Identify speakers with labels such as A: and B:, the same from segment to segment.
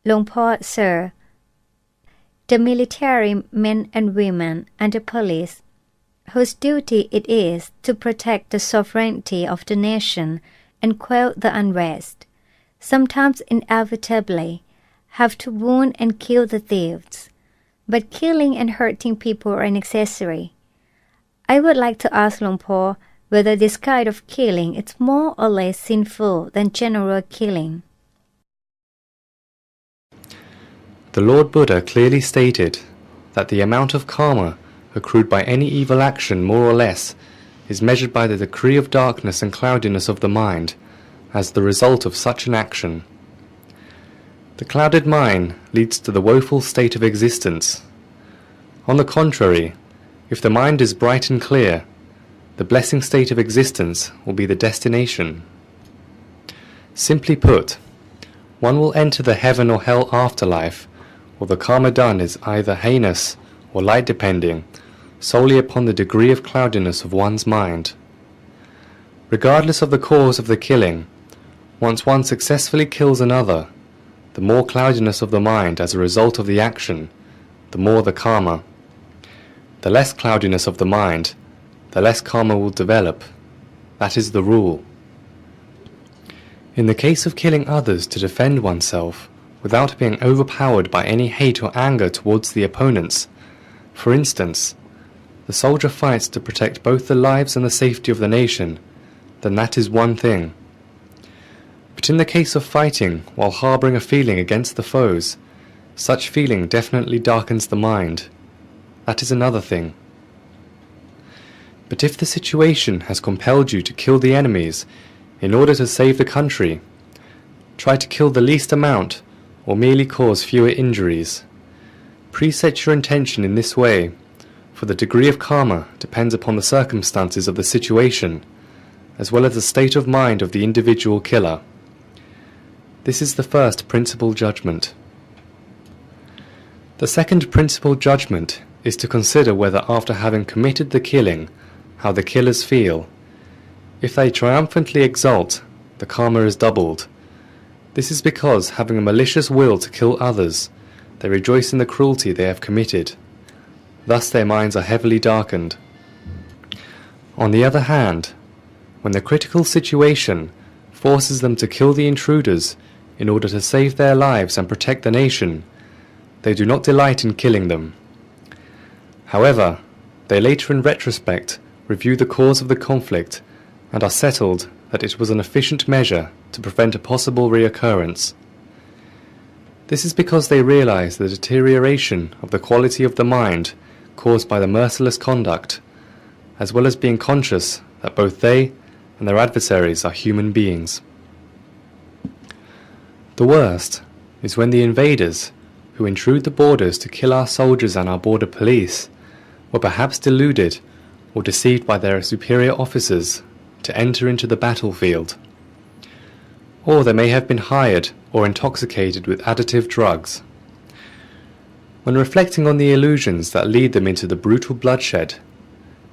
A: Longpo, sir, the military men and women and the police, whose duty it is to protect the sovereignty of the nation and quell the unrest, sometimes inevitably have to wound and kill the thieves. But killing and hurting people are an accessory. I would like to ask Longpo whether this kind of killing is more or less sinful than general killing.
B: The Lord Buddha clearly stated that the amount of karma accrued by any evil action more or less is measured by the degree of darkness and cloudiness of the mind as the result of such an action. The clouded mind leads to the woeful state of existence. On the contrary, if the mind is bright and clear, the blessing state of existence will be the destination. Simply put, one will enter the heaven or hell afterlife, or the karma done is either heinous or light depending solely upon the degree of cloudiness of one's mind. Regardless of the cause of the killing, once one successfully kills another, the more cloudiness of the mind as a result of the action, the more the karma. The less cloudiness of the mind, the less karma will develop. That is the rule. In the case of killing others to defend oneself, without being overpowered by any hate or anger towards the opponents, for instance, the soldier fights to protect both the lives and the safety of the nation, then that is one thing. But in the case of fighting while harboring a feeling against the foes, such feeling definitely darkens the mind. That is another thing. But if the situation has compelled you to kill the enemies in order to save the country, try to kill the least amount or merely cause fewer injuries. Preset your intention in this way, for the degree of karma depends upon the circumstances of the situation, as well as the state of mind of the individual killer. This is the first principal judgment. The second principal judgment is to consider whether after having committed the killing, how the killers feel. If they triumphantly exult, the karma is doubled. This is because, having a malicious will to kill others, they rejoice in the cruelty they have committed. Thus their minds are heavily darkened. On the other hand, when the critical situation forces them to kill the intruders in order to save their lives and protect the nation, they do not delight in killing them. However, they later in retrospect review the cause of the conflict and are settled that it was an efficient measure to prevent a possible reoccurrence. This is because they realize the deterioration of the quality of the mind caused by the merciless conduct, as well as being conscious that both they and their adversaries are human beings. The worst is when the invaders, who intrude the borders to kill our soldiers and our border police, were perhaps deluded or deceived by their superior officers to enter into the battlefield. Or they may have been hired or intoxicated with additive drugs. When reflecting on the illusions that lead them into the brutal bloodshed,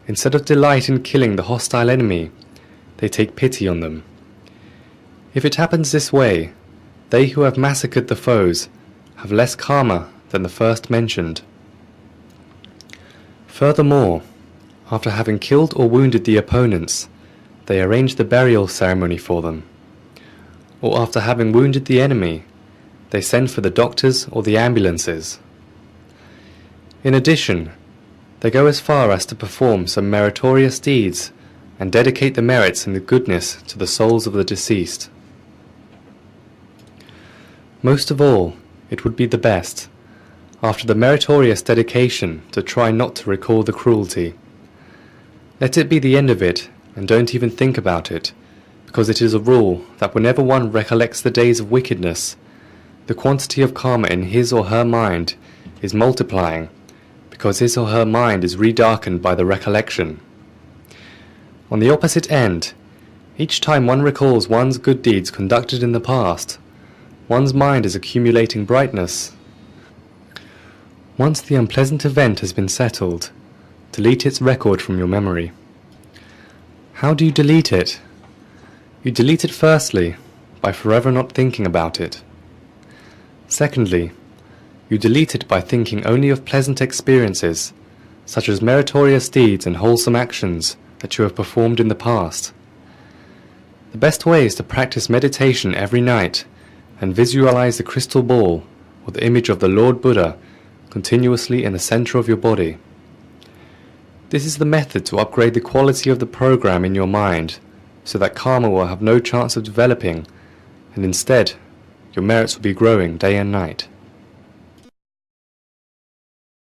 B: instead of delight in killing the hostile enemy, they take pity on them. If it happens this way, they who have massacred the foes have less karma than the first mentioned. Furthermore, after having killed or wounded the opponents, they arrange the burial ceremony for them. Or after having wounded the enemy, they send for the doctors or the ambulances. In addition, they go as far as to perform some meritorious deeds and dedicate the merits and the goodness to the souls of the deceased. Most of all, it would be the best, after the meritorious dedication, to try not to recall the cruelty. Let it be the end of it, and don't even think about it, because it is a rule that whenever one recollects the days of wickedness, the quantity of karma in his or her mind is multiplying, because his or her mind is redarkened by the recollection. On the opposite end, each time one recalls one's good deeds conducted in the past, one's mind is accumulating brightness. Once the unpleasant event has been settled, delete its record from your memory. How do you delete it? You delete it firstly by forever not thinking about it. Secondly, you delete it by thinking only of pleasant experiences, such as meritorious deeds and wholesome actions that you have performed in the past. The best way is to practice meditation every night and visualize the crystal ball or the image of the Lord Buddha continuously in the center of your body. This is the method to upgrade the quality of the program in your mind so that karma will have no chance of developing, and instead your merits will be growing day and night.